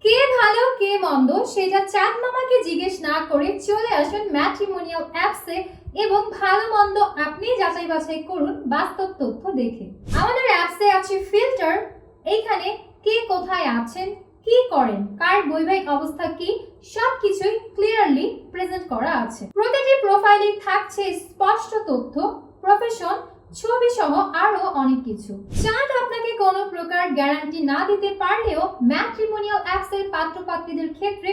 কে ভালো কে মন্দ সেটা চাঁদ মামাকে জিজ্ঞেস না করে চলে আসুন ম্যাট্রিমোনিয়াল অ্যাপসে এবং ভালো মন্দ আপনি যাচাই বাছাই করুন বাস্তব তথ্য দেখে। আমাদের অ্যাপসে আছে ফিল্টার, এইখানে কে কোথায় আছেন, কি করেন, কার বৈবাহিক অবস্থা কি, সবকিছুই ক্লিয়ারলি প্রেজেন্ট করা আছে। প্রতিটি প্রোফাইলে থাকছে স্পষ্ট তথ্য, প্রফেশন, ছবি সহ আরো অনেক কিছু। চাঁদ আপনাকে কোনো প্রকার গ্যারান্টি না দিতে পারলেও ম্যাট্রিমোনিয়াল অ্যাপসের পাত্রপাত্রীদের ক্ষেত্রে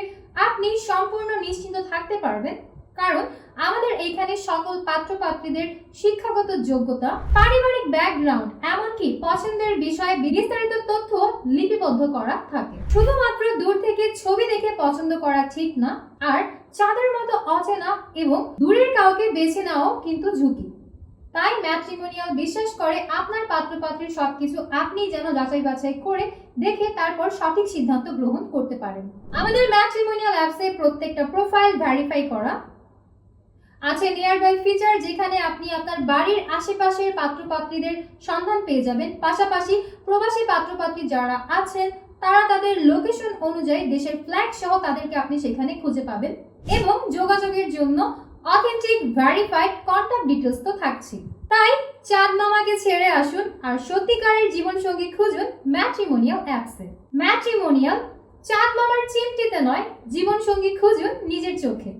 আপনি সম্পূর্ণ নিশ্চিন্ত থাকতে পারবেন, কারণ আমাদের এইখানে সকল পাত্রপাত্রীদের শিক্ষাগত যোগ্যতা, পারিবারিক ব্যাকগ্রাউন্ড, এমনকি পছন্দের বিষয়ে বিস্তারিত তথ্য লিপিবদ্ধ করা থাকে। শুধুমাত্র দূর থেকে ছবি দেখে পছন্দ করা ঠিক না, আর চাঁদের মতো অচেনা এবং দূরের কাউকে বেছে নেওয়াও কিন্তু ঝুঁকি। তাই ম্যাট্রিমোনিয়াল বিশ্বাস করে আপনার পাত্রপাত্রীর সবকিছু আপনি যেন যাচাই বাছাই করে দেখে তারপর সঠিক সিদ্ধান্ত গ্রহণ করতে পারেন। আমাদের ম্যাট্রিমোনিয়াল অ্যাপসে প্রত্যেকটা প্রোফাইল ভেরিফাই করা আছে, নিয়ারবাই ফিচার, যেখানে আপনি আপনার বাড়ির আশেপাশের পাত্রপাত্রীদের সন্ধান পেয়ে যাবেন। পাশাপাশি প্রবাসী পাত্রপাত্রী যারা আছেন তারা তাদের লোকেশন অনুযায়ী দেশের ফ্ল্যাগ সহ তাদেরকে আপনি সেখানে খুঁজে পাবেন, এবং যোগাযোগের জন্য অথেন্টিক ভেরিফাইড কন্টাক্ট ডিটেইলস তো থাকছে। তাই চাঁদ মামাকে ছেড়ে আসুন আর সত্যিকারের জীবনসঙ্গী খুঁজুন ম্যাট্রিমোনিয়াল অ্যাপসে। ম্যাট্রিমোনিয়াল, চাঁদ মামার চিমটিতে নয়, জীবনসঙ্গী খুঁজুন নিজের চোখে।